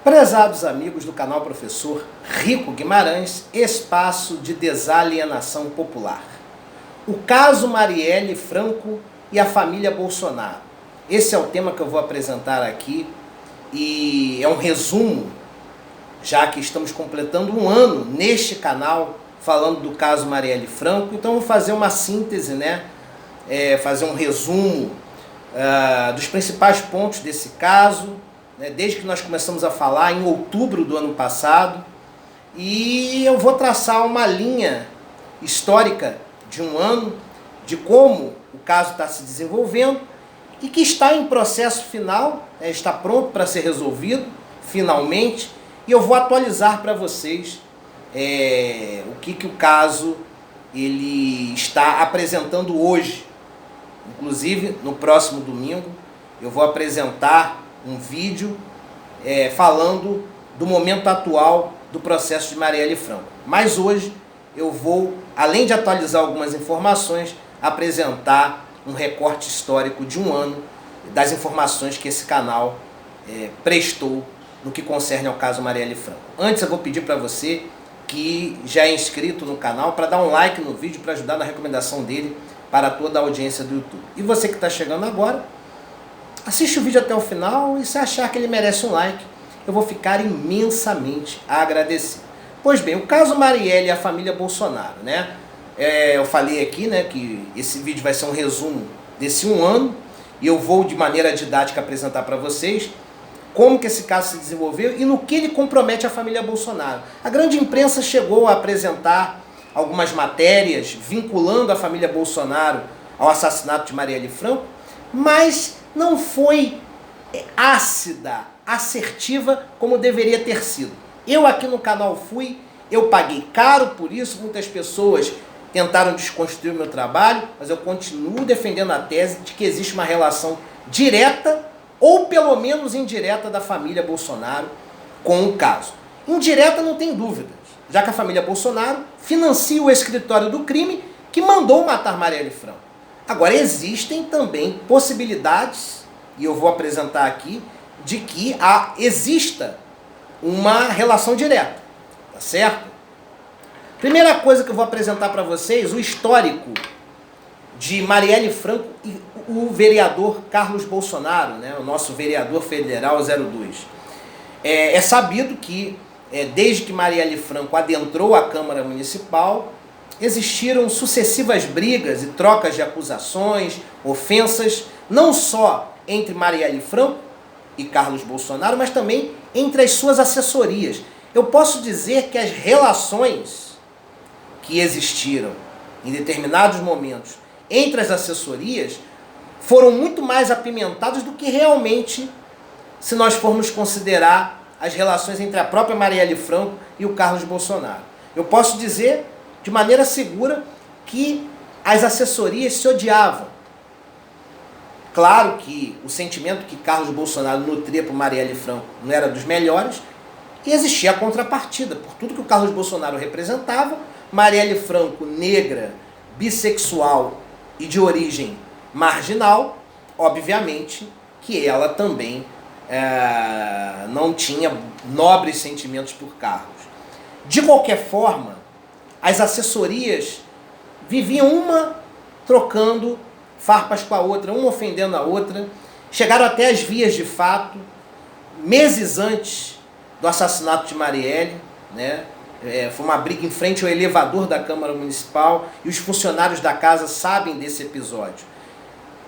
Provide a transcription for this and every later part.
Prezados amigos do canal Professor Rico Guimarães, espaço de desalienação popular. O caso Marielle Franco e a família Bolsonaro. Esse é o tema que eu vou apresentar aqui e é um resumo, já que estamos completando um ano neste canal falando do caso Marielle Franco. Então vou fazer uma síntese, fazer um resumo dos principais pontos desse caso, desde que nós começamos a falar em outubro do ano passado, e eu vou traçar uma linha histórica de um ano, de como o caso está se desenvolvendo e que está em processo final, está pronto para ser resolvido, finalmente, e eu vou atualizar para vocês o que o caso ele está apresentando hoje. Inclusive, no próximo domingo, eu vou apresentar um vídeo falando do momento atual do processo de Marielle Franco. Mas hoje eu vou, além de atualizar algumas informações, apresentar um recorte histórico de um ano das informações que esse canal prestou no que concerne ao caso Marielle Franco. Antes eu vou pedir para você que já é inscrito no canal para dar um like no vídeo para ajudar na recomendação dele para toda a audiência do YouTube. E você que está chegando agora, assiste o vídeo até o final e se achar que ele merece um like, eu vou ficar imensamente agradecido. Pois bem, o caso Marielle e a família Bolsonaro, eu falei aqui, que esse vídeo vai ser um resumo desse um ano e eu vou de maneira didática apresentar para vocês como que esse caso se desenvolveu e no que ele compromete a família Bolsonaro. A grande imprensa chegou a apresentar algumas matérias vinculando a família Bolsonaro ao assassinato de Marielle Franco, mas não foi ácida, assertiva como deveria ter sido. Eu aqui no canal eu paguei caro por isso, muitas pessoas tentaram desconstruir o meu trabalho, mas eu continuo defendendo a tese de que existe uma relação direta ou pelo menos indireta da família Bolsonaro com o caso. Indireta não tem dúvidas, já que a família Bolsonaro financia o escritório do crime que mandou matar Marielle Franco. Agora, existem também possibilidades, e eu vou apresentar aqui, de que exista uma relação direta, tá certo? Primeira coisa que eu vou apresentar para vocês, o histórico de Marielle Franco e o vereador Carlos Bolsonaro, o nosso vereador federal 02. É sabido que, desde que Marielle Franco adentrou a Câmara Municipal, existiram sucessivas brigas e trocas de acusações, ofensas, não só entre Marielle Franco e Carlos Bolsonaro, mas também entre as suas assessorias. Eu posso dizer que as relações que existiram em determinados momentos entre as assessorias foram muito mais apimentadas do que realmente, se nós formos considerar as relações entre a própria Marielle Franco e o Carlos Bolsonaro. Eu posso dizer de maneira segura que as assessorias se odiavam. Claro que o sentimento que Carlos Bolsonaro nutria por Marielle Franco não era dos melhores, e existia a contrapartida. Por tudo que o Carlos Bolsonaro representava, Marielle Franco, negra, bissexual e de origem marginal, obviamente que ela também não tinha nobres sentimentos por Carlos. De qualquer forma, as assessorias viviam uma trocando farpas com a outra, uma ofendendo a outra, chegaram até as vias de fato, meses antes do assassinato de Marielle, foi uma briga em frente ao elevador da Câmara Municipal e os funcionários da casa sabem desse episódio.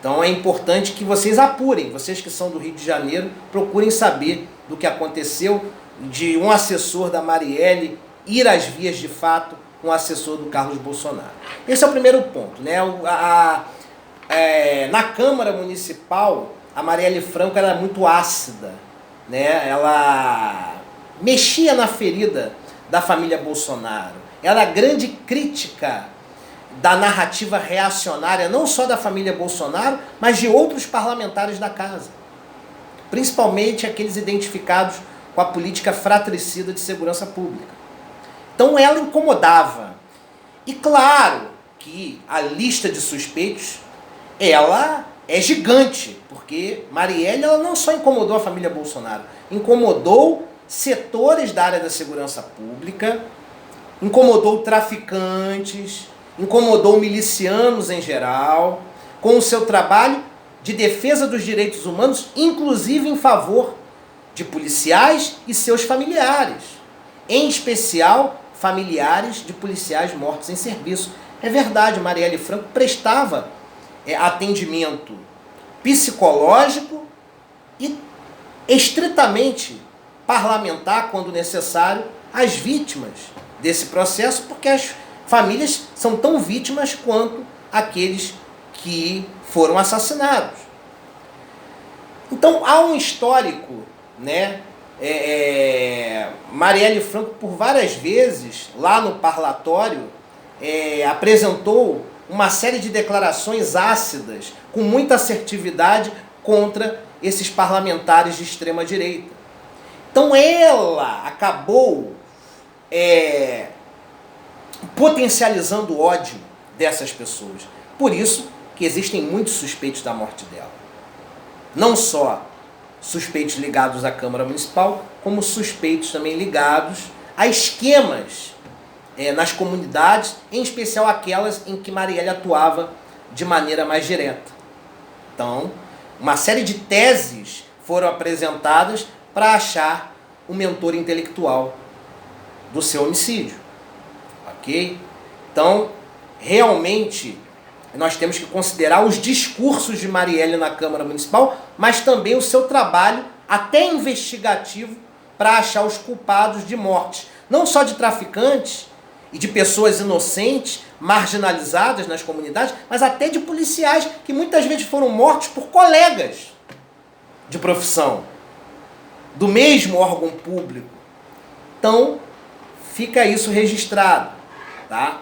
Então é importante que vocês apurem, vocês que são do Rio de Janeiro, procurem saber do que aconteceu, de um assessor da Marielle ir às vias de fato com o assessor do Carlos Bolsonaro. Esse é o primeiro ponto. Na Câmara Municipal, a Marielle Franco era muito ácida, ela mexia na ferida da família Bolsonaro. Ela é grande crítica da narrativa reacionária, não só da família Bolsonaro, mas de outros parlamentares da casa. Principalmente aqueles identificados com a política fratricida de segurança pública. Então ela incomodava. E claro que a lista de suspeitos, ela é gigante, porque Marielle ela não só incomodou a família Bolsonaro, incomodou setores da área da segurança pública, incomodou traficantes, incomodou milicianos em geral, com o seu trabalho de defesa dos direitos humanos, inclusive em favor de policiais e seus familiares, em especial familiares de policiais mortos em serviço. É verdade, Marielle Franco prestava atendimento psicológico e estritamente parlamentar, quando necessário, às vítimas desse processo, porque as famílias são tão vítimas quanto aqueles que foram assassinados. Então há um histórico, né? Marielle Franco, por várias vezes, lá no parlatório, apresentou uma série de declarações ácidas, com muita assertividade, contra esses parlamentares de extrema-direita. Então ela acabou potencializando o ódio dessas pessoas. Por isso que existem muitos suspeitos da morte dela. Não só suspeitos ligados à Câmara Municipal, como suspeitos também ligados a esquemas nas comunidades, em especial aquelas em que Marielle atuava de maneira mais direta. Então, uma série de teses foram apresentadas para achar o mentor intelectual do seu homicídio. Ok? Então, realmente, nós temos que considerar os discursos de Marielle na Câmara Municipal, mas também o seu trabalho, até investigativo, para achar os culpados de mortes, não só de traficantes e de pessoas inocentes, marginalizadas nas comunidades, mas até de policiais que muitas vezes foram mortos por colegas de profissão, do mesmo órgão público. Então, fica isso registrado. Tá?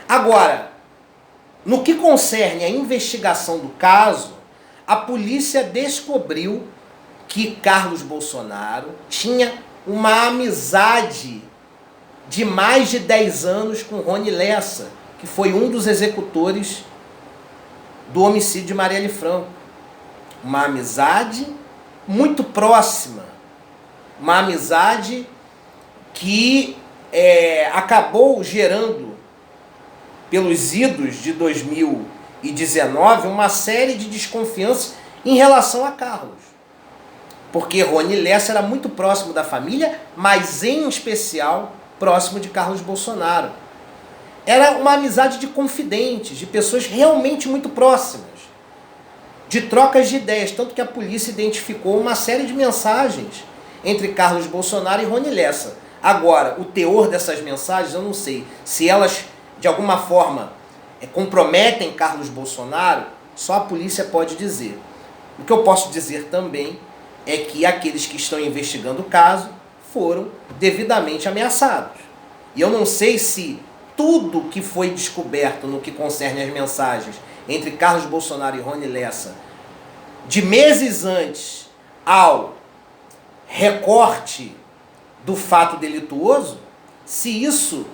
Agora, no que concerne a investigação do caso, a polícia descobriu que Carlos Bolsonaro tinha uma amizade de mais de 10 anos com Rony Lessa, que foi um dos executores do homicídio de Marielle Franco. Uma amizade muito próxima, uma amizade que acabou gerando, pelos idos de 2019, uma série de desconfianças em relação a Carlos. Porque Rony Lessa era muito próximo da família, mas em especial próximo de Carlos Bolsonaro. Era uma amizade de confidentes, de pessoas realmente muito próximas, de trocas de ideias, tanto que a polícia identificou uma série de mensagens entre Carlos Bolsonaro e Rony Lessa. Agora, o teor dessas mensagens, eu não sei se elas de alguma forma comprometem Carlos Bolsonaro, só a polícia pode dizer. O que eu posso dizer também é que aqueles que estão investigando o caso foram devidamente ameaçados. E eu não sei se tudo que foi descoberto no que concerne as mensagens entre Carlos Bolsonaro e Rony Lessa, de meses antes ao recorte do fato delituoso, se isso,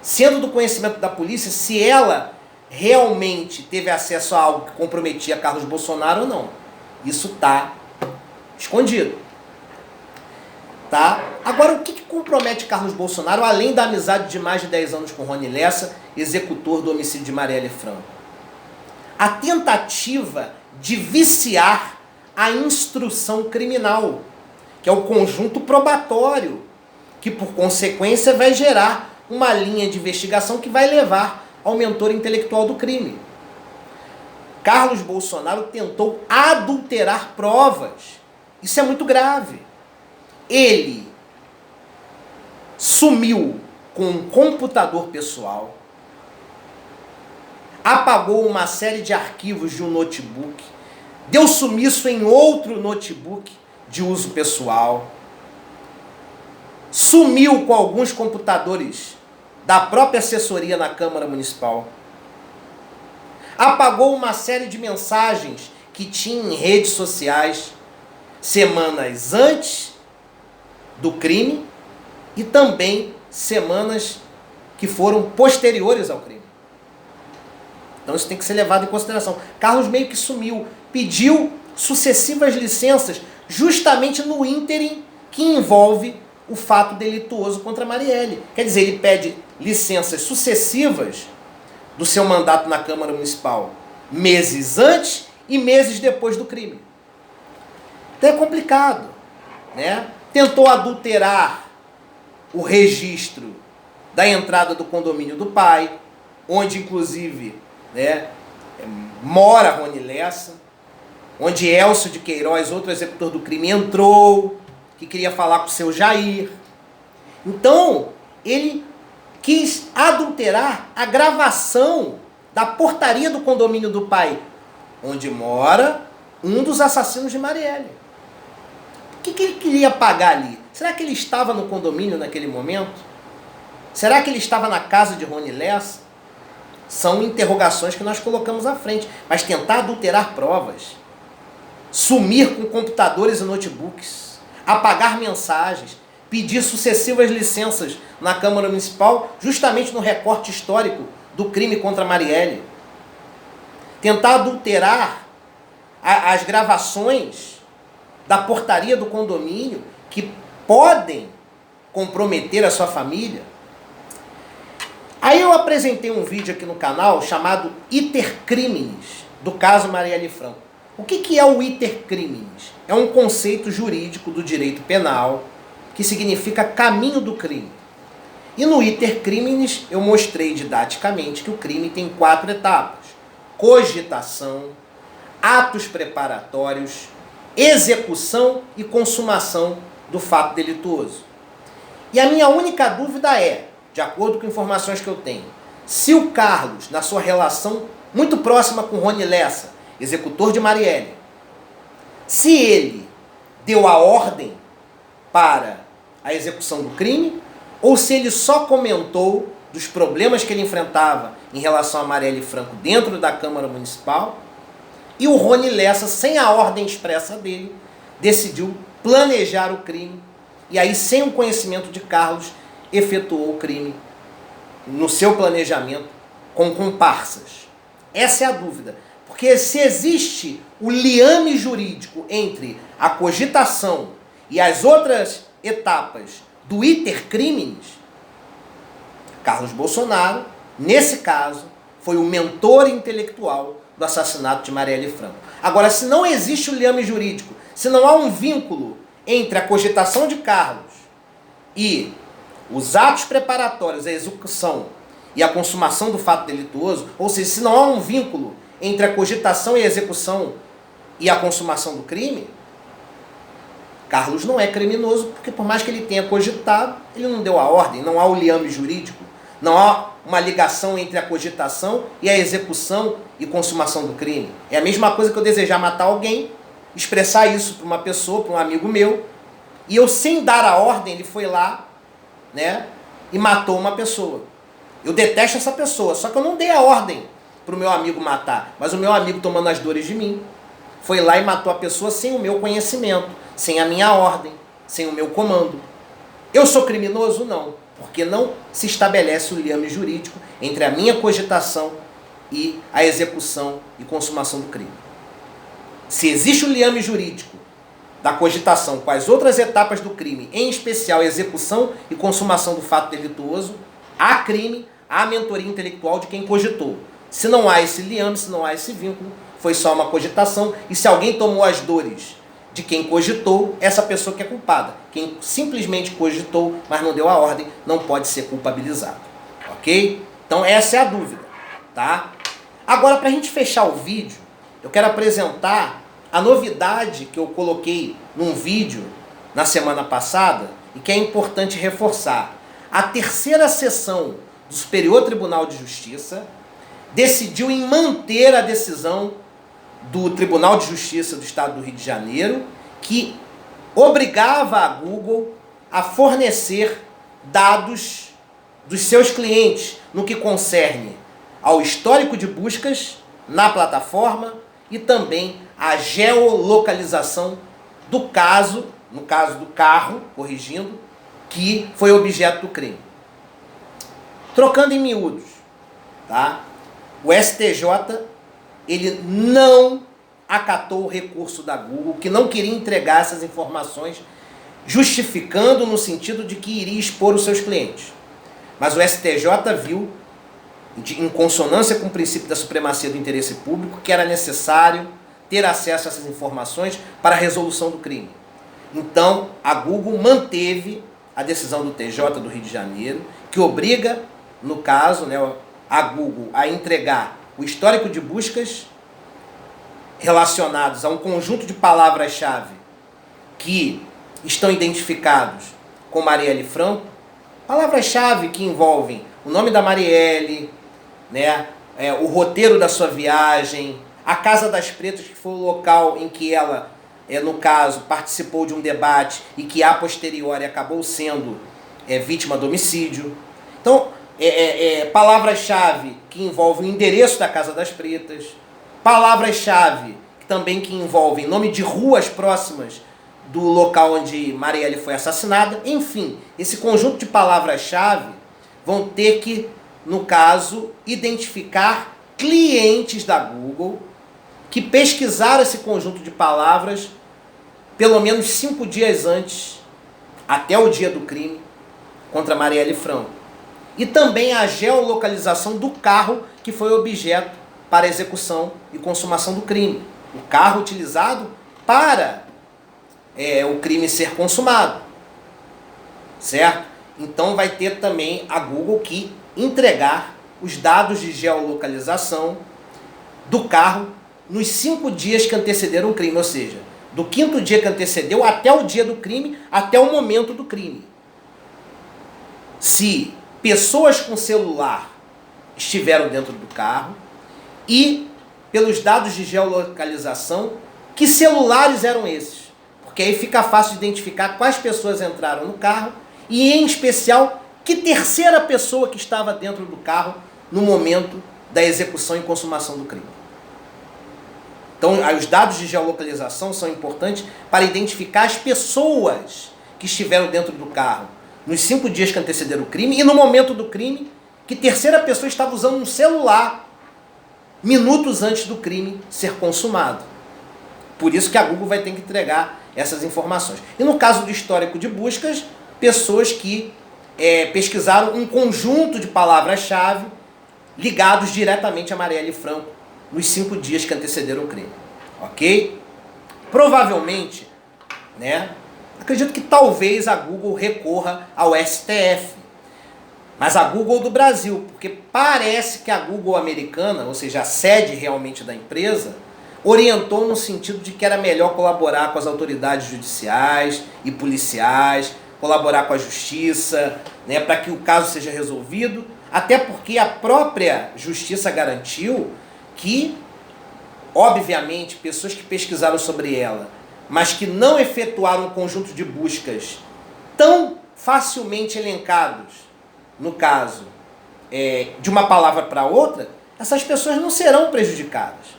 sendo do conhecimento da polícia, se ela realmente teve acesso a algo que comprometia Carlos Bolsonaro ou não. Isso está escondido. Tá? Agora, o que compromete Carlos Bolsonaro, além da amizade de mais de 10 anos com Rony Lessa, executor do homicídio de Marielle Franco? A tentativa de viciar a instrução criminal, que é o conjunto probatório, que por consequência vai gerar uma linha de investigação que vai levar ao mentor intelectual do crime. Carlos Bolsonaro tentou adulterar provas. Isso é muito grave. Ele sumiu com um computador pessoal, apagou uma série de arquivos de um notebook, deu sumiço em outro notebook de uso pessoal, sumiu com alguns computadores da própria assessoria na Câmara Municipal, apagou uma série de mensagens que tinha em redes sociais semanas antes do crime e também semanas que foram posteriores ao crime. Então isso tem que ser levado em consideração. Carlos meio que sumiu, pediu sucessivas licenças justamente no ínterim que envolve o fato delituoso contra Marielle. Quer dizer, ele pede licenças sucessivas do seu mandato na Câmara Municipal, meses antes e meses depois do crime. Então é complicado, né? Tentou adulterar o registro da entrada do condomínio do pai, onde inclusive, né, mora Rony Lessa, onde Elcio de Queiroz, outro executor do crime, entrou, que queria falar com o seu Jair. Então, ele quis adulterar a gravação da portaria do condomínio do pai, onde mora um dos assassinos de Marielle. O que ele queria pagar ali? Será que ele estava no condomínio naquele momento? Será que ele estava na casa de Rony Lessa? São interrogações que nós colocamos à frente. Mas tentar adulterar provas, sumir com computadores e notebooks, apagar mensagens, pedir sucessivas licenças na Câmara Municipal, justamente no recorte histórico do crime contra Marielle. Tentar adulterar as gravações da portaria do condomínio que podem comprometer a sua família. Aí eu apresentei um vídeo aqui no canal chamado Iter Criminis, do caso Marielle Franco. O que é o iter criminis? É um conceito jurídico do direito penal que significa caminho do crime. E no iter criminis eu mostrei didaticamente que o crime tem 4 etapas: cogitação, atos preparatórios, execução e consumação do fato delituoso. E a minha única dúvida é, de acordo com informações que eu tenho, se o Carlos, na sua relação muito próxima com Rony Lessa, executor de Marielle, se ele deu a ordem para a execução do crime, ou se ele só comentou dos problemas que ele enfrentava em relação a Marielle Franco dentro da Câmara Municipal, e o Rony Lessa, sem a ordem expressa dele, decidiu planejar o crime, e aí, sem o conhecimento de Carlos, efetuou o crime no seu planejamento com comparsas. Essa é a dúvida. Porque se existe o liame jurídico entre a cogitação e as outras etapas do iter criminis, Carlos Bolsonaro, nesse caso, foi o mentor intelectual do assassinato de Marielle Franco. Agora, se não existe o liame jurídico, se não há um vínculo entre a cogitação de Carlos e os atos preparatórios, a execução e a consumação do fato delituoso, ou seja, se não há um vínculo entre a cogitação e a execução e a consumação do crime, Carlos não é criminoso, porque por mais que ele tenha cogitado, ele não deu a ordem, não há o liame jurídico, não há uma ligação entre a cogitação e a execução e consumação do crime. É a mesma coisa que eu desejar matar alguém, expressar isso para uma pessoa, para um amigo meu, e eu, sem dar a ordem, ele foi lá, né, e matou uma pessoa. Eu detesto essa pessoa, só que eu não dei a ordem para o meu amigo matar, mas o meu amigo, tomando as dores de mim, foi lá e matou a pessoa sem o meu conhecimento, sem a minha ordem, sem o meu comando. Eu sou criminoso? Não, porque não se estabelece o liame jurídico entre a minha cogitação e a execução e consumação do crime. Se existe o liame jurídico da cogitação com as outras etapas do crime, em especial a execução e consumação do fato delituoso, há crime, há mentoria intelectual de quem cogitou. Se não há esse liame, se não há esse vínculo, foi só uma cogitação, e se alguém tomou as dores de quem cogitou, essa pessoa que é culpada. Quem simplesmente cogitou, mas não deu a ordem, não pode ser culpabilizado. Ok? Então essa é a dúvida. Tá? Agora, para a gente fechar o vídeo, eu quero apresentar a novidade que eu coloquei num vídeo na semana passada e que é importante reforçar. A terceira sessão do Superior Tribunal de Justiça decidiu em manter a decisão do Tribunal de Justiça do Estado do Rio de Janeiro, que obrigava a Google a fornecer dados dos seus clientes no que concerne ao histórico de buscas na plataforma e também a geolocalização do caso, no caso do carro, corrigindo, que foi objeto do crime. Trocando em miúdos, tá? O STJ, ele não acatou o recurso da Google, que não queria entregar essas informações justificando no sentido de que iria expor os seus clientes. Mas o STJ viu, em consonância com o princípio da supremacia do interesse público, que era necessário ter acesso a essas informações para a resolução do crime. Então, a Google manteve a decisão do TJ do Rio de Janeiro, que obriga, no caso, né, a Google a entregar o histórico de buscas relacionados a um conjunto de palavras-chave que estão identificados com Marielle Franco, palavras-chave que envolvem o nome da Marielle, né, o roteiro da sua viagem, a Casa das Pretas, que foi o local em que ela, no caso, participou de um debate e que, a posteriori, acabou sendo vítima de homicídio. Então, palavras-chave que envolvem o endereço da Casa das Pretas, palavras-chave também que envolvem nome de ruas próximas do local onde Marielle foi assassinada. Enfim, esse conjunto de palavras-chave vão ter que, no caso, identificar clientes da Google que pesquisaram esse conjunto de palavras pelo menos 5 dias antes, até o dia do crime, contra Marielle Franco. E também a geolocalização do carro que foi objeto para a execução e consumação do crime. O carro utilizado para o crime ser consumado. Certo? Então vai ter também a Google que entregar os dados de geolocalização do carro nos 5 dias que antecederam o crime, ou seja, do 5º dia que antecedeu até o dia do crime, até o momento do crime. Se pessoas com celular estiveram dentro do carro e, pelos dados de geolocalização, que celulares eram esses. Porque aí fica fácil de identificar quais pessoas entraram no carro e, em especial, que terceira pessoa que estava dentro do carro no momento da execução e consumação do crime. Então, os dados de geolocalização são importantes para identificar as pessoas que estiveram dentro do carro nos 5 dias que antecederam o crime e no momento do crime, que terceira pessoa estava usando um celular minutos antes do crime ser consumado. Por isso que a Google vai ter que entregar essas informações. E no caso do histórico de buscas, pessoas que pesquisaram um conjunto de palavras-chave ligados diretamente a Marielle Franco nos 5 dias que antecederam o crime. Ok? Provavelmente, né, acredito que talvez a Google recorra ao STF. Mas a Google do Brasil, porque parece que a Google americana, ou seja, a sede realmente da empresa, orientou no sentido de que era melhor colaborar com as autoridades judiciais e policiais, colaborar com a justiça, né, para que o caso seja resolvido, até porque a própria justiça garantiu que, obviamente, pessoas que pesquisaram sobre ela, mas que não efetuaram um conjunto de buscas tão facilmente elencados, no caso, de uma palavra para outra, essas pessoas não serão prejudicadas.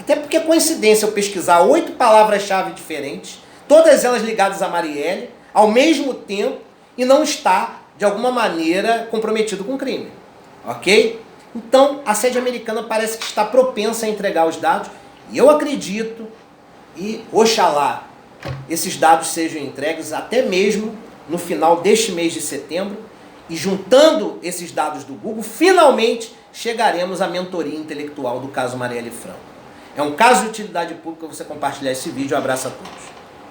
Até porque é coincidência eu pesquisar 8 palavras-chave diferentes, todas elas ligadas a Marielle, ao mesmo tempo, e não estar, de alguma maneira, comprometido com o crime. Ok? Então, a sede americana parece que está propensa a entregar os dados, e eu acredito, e oxalá, esses dados sejam entregues até mesmo no final deste mês de setembro, e juntando esses dados do Google, finalmente chegaremos à mentoria intelectual do caso Marielle Franco. É um caso de utilidade pública você compartilhar esse vídeo. Um abraço a todos.